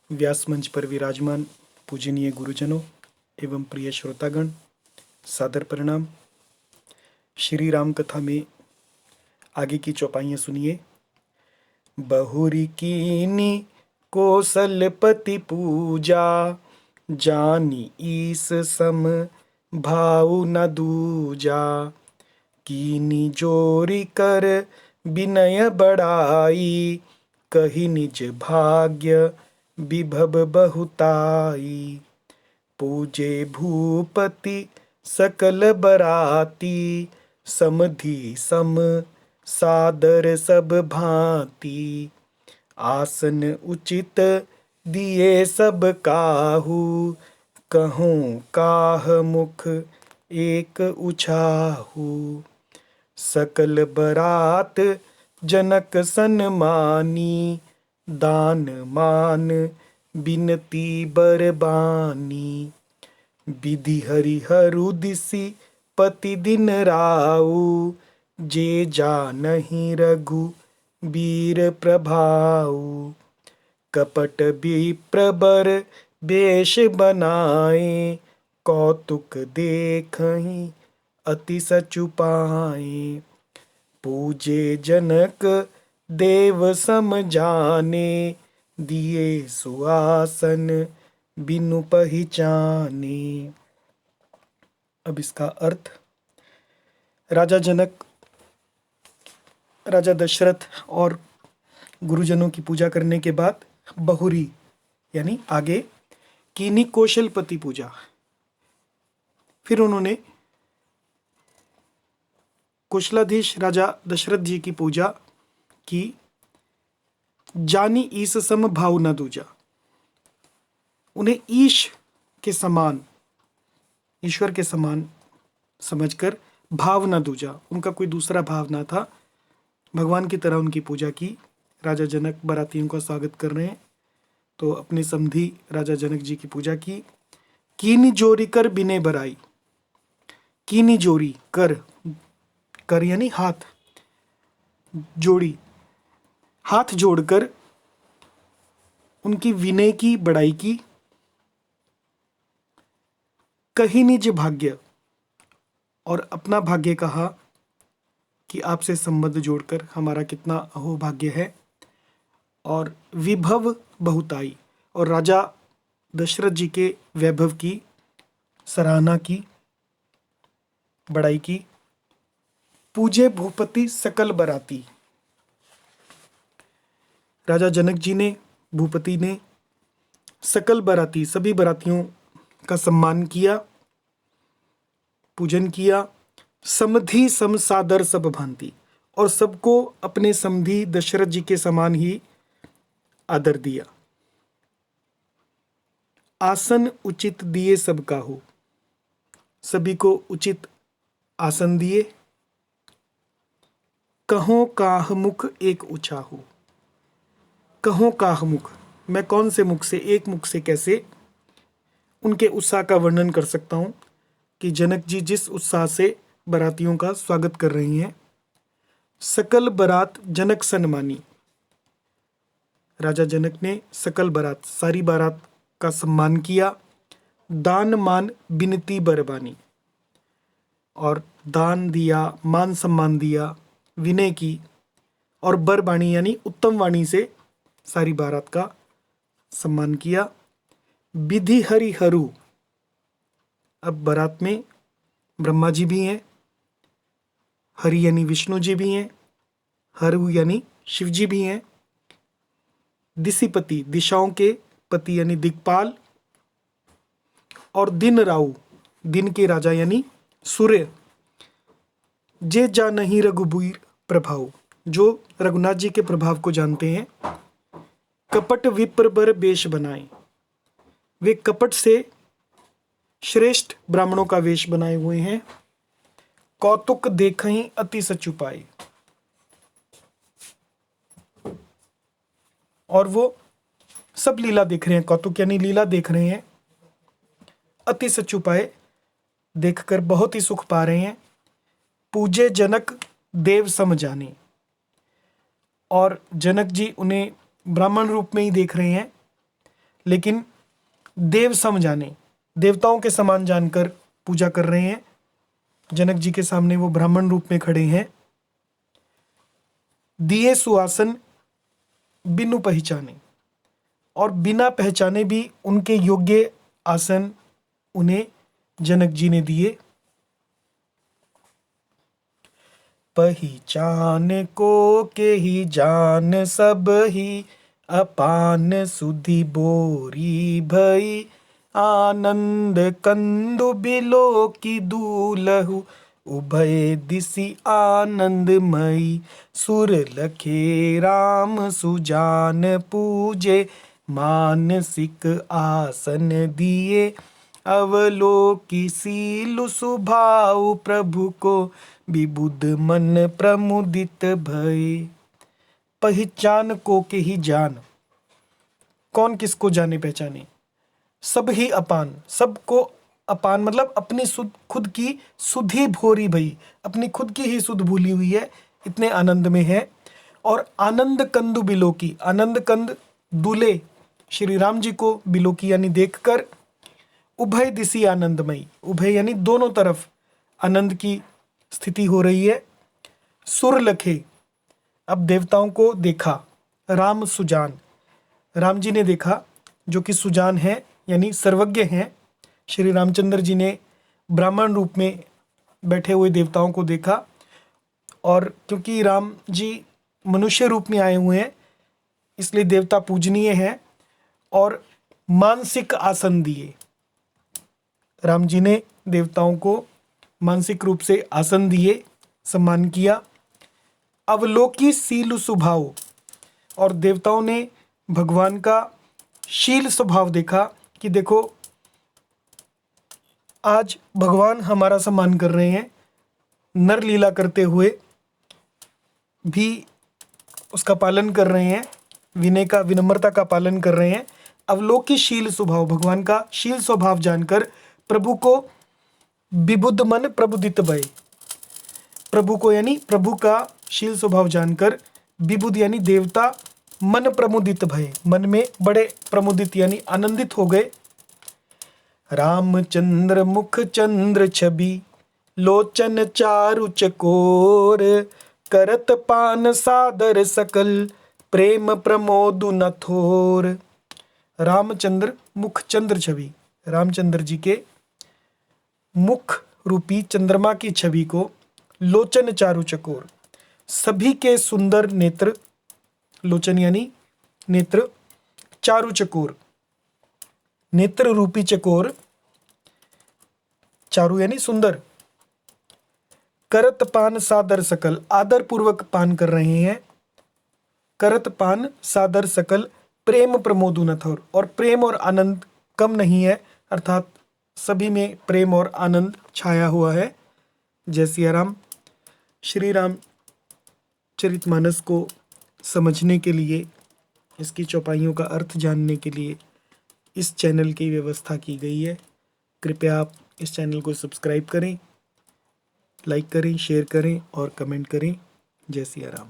व्यास मंच पर विराजमान पूजनीय गुरुजनों एवं प्रिय श्रोतागण, सादर प्रणाम। श्री राम कथा में आगे की चौपाइयाँ सुनिए। बहुरी कीनी कौशलपति पूजा, जानी ईस सम भाऊ न दूजा। कीनी जोरी कर विनय बढ़ाई, कही निज भाग्य विभव बहुताई। पूजे भूपति सकल बराती, समधि सम सादर सब भांति। आसन उचित दिए सब काहू, कहूँ काह मुख एक उछाहू। सकल बरात जनक सन्मानी, दान मान बिनती बरबानी। विधि हरिहरु दिसि पति दिन राऊ, जे जानहि रघु वीर प्रभाऊ। कपट विप्रबर वेश बनाए, कौतुक देखहि अति सचुपाए। पूजे जनक देव सम जाने, दिए सुआसन बिनु पहिचाने। अब इसका अर्थ, राजा जनक राजा दशरथ और गुरुजनों की पूजा करने के बाद बहुरी यानी आगे कीनी कौशलपति पूजा, फिर उन्होंने कौशलाधीश राजा दशरथ जी की पूजा की। जानी ईश सम भाव न दूजा, उन्हें ईश के समान, ईश्वर के समान समझकर भाव न दूजा, उनका कोई दूसरा भाव ना था, भगवान की तरह उनकी पूजा की। राजा जनक बारातियों का स्वागत कर रहे हैं तो अपने समधी राजा जनक जी की पूजा की। कीनी जोरी कर बिने बराई, कीनी जोरी कर, कर यानी हाथ, जोड़ी, हाथ जोड़कर उनकी विनय की बड़ाई की। कही निज भाग्य, और अपना भाग्य कहा कि आपसे संबंध जोड़कर हमारा कितना अहोभाग्य है। और विभव बहुताई, और राजा दशरथ जी के वैभव की सराहना की, बड़ाई की। पूजे भूपति सकल बराती, राजा जनक जी ने, भूपति ने सकल बराती, सभी बरातियों का सम्मान किया, पूजन किया। समधि सम सादर सब भांति, और सबको अपने समधि दशरथ जी के समान ही आदर दिया। आसन उचित दिए सब काहू, सभी को उचित आसन दिए। कहो काह मुख एक उछाहू, कहो काह मुख, मैं कौन से मुख से, एक मुख से कैसे उनके उत्साह का वर्णन कर सकता हूं कि जनक जी जिस उत्साह से बारातियों का स्वागत कर रही हैं। सकल बारात जनक सन्मानी, राजा जनक ने सकल बारात, सारी बारात का सम्मान किया। दान मान बिनती बरबानी, और दान दिया, मान सम्मान दिया, विनय की, और बरबानी यानी उत्तम वाणी से सारी बारात का सम्मान किया। विधि हरिहरु, अब बारात में ब्रह्मा जी भी हैं, हरि यानी विष्णु जी भी हैं, हरु यानी शिव जी भी हैं। दिसिपति, दिशाओं के पति यानी दिक्पाल, और दिन राउ, दिन के राजा यानी सूर्य। जे जानहि रघुबीर प्रभाव, जो रघुनाथ जी के प्रभाव को जानते हैं। कपट विप्र बर वेश बनाए, वे कपट से श्रेष्ठ ब्राह्मणों का वेश बनाए हुए हैं। कौतुक देखहि अति सचुपाए, और वो सब लीला देख रहे हैं, कौतुक यानी लीला देख रहे हैं। अति सचुपाए, देखकर बहुत ही सुख पा रहे हैं। पूजे जनक देव सम जाने, और जनक जी उन्हें ब्राह्मण रूप में ही देख रहे हैं, लेकिन देव सम जाने, देवताओं के समान जानकर पूजा कर रहे हैं। जनक जी के सामने वो ब्राह्मण रूप में खड़े हैं। दिए सुआसन बिनु पहचाने, और बिना पहचाने भी उनके योग्य आसन उन्हें जनक जी ने दिए। पहचान को के ही जान सब ही, अपान सुधि बोरी भई, आनंद कंदु बिलो की दूलहु, उभय दिशि आनंदमयी, सुर लखे राम सुजान पूजे, मानसिक आसन दिए, अवलोकी सीलु सुभाव प्रभु को, विबुध मन प्रमुदित भय। पहचान को के ही जान, कौन किसको जाने पहचाने, सब ही अपान, सबको अपान मतलब अपनी खुद की सुधि भोरी भई, अपनी खुद की ही सुध भूली हुई है, इतने आनंद में है। और आनंद कंदु बिलोकी, आनंद कंद दूल्हे श्री राम जी को बिलोकी यानी देखकर, उभय दिशि आनंदमयी, उभय यानी दोनों तरफ आनंद की स्थिति हो रही है। सुर लखे, अब देवताओं को देखा। राम सुजान, राम जी ने देखा जो कि सुजान है यानी सर्वज्ञ हैं। श्री रामचंद्र जी ने ब्राह्मण रूप में बैठे हुए देवताओं को देखा, और क्योंकि राम जी मनुष्य रूप में आए हुए हैं इसलिए देवता पूजनीय हैं, और मानसिक आसन दिए। राम जी ने देवताओं को मानसिक रूप से आसन दिए, सम्मान किया। अवलोकी शील स्वभाव, और देवताओं ने भगवान का शील स्वभाव देखा कि देखो आज भगवान हमारा सम्मान कर रहे हैं, नर लीला करते हुए भी उसका पालन कर रहे हैं, विनय का, विनम्रता का पालन कर रहे हैं। अवलोकी शील स्वभाव, भगवान का शील स्वभाव जानकर प्रभु को विबुद्ध मन प्रबुदित भय, प्रभु को यानी प्रभु का शील स्वभाव जानकर विबुद्ध यानी देवता मन प्रमुदित भय, मन में बड़े प्रमुदित यानी आनंदित हो गए। रामचंद्र मुख चंद्र छवि, लोचन चारु चकोर, करत पान सादर सकल, प्रेम प्रमोदु न थोर। रामचंद्र मुख चंद्र छवि, रामचंद्र जी के मुख रूपी चंद्रमा की छवि को, लोचन चारु चकोर, सभी के सुंदर नेत्र, लोचन यानी नेत्र, चारु चकोर नेत्र रूपी चकोर, चारु यानी सुंदर, करत पान सादर सकल, आदर पूर्वक पान कर रहे हैं। करत पान सादर सकल, प्रेम प्रमोदु न थोर, और प्रेम और आनंद कम नहीं है, अर्थात सभी में प्रेम और आनंद छाया हुआ है। जय सिया राम। श्री राम चरितमानस को समझने के लिए, इसकी चौपाइयों का अर्थ जानने के लिए इस चैनल की व्यवस्था की गई है। कृपया आप इस चैनल को सब्सक्राइब करें, लाइक करें, शेयर करें और कमेंट करें। जय सिया राम।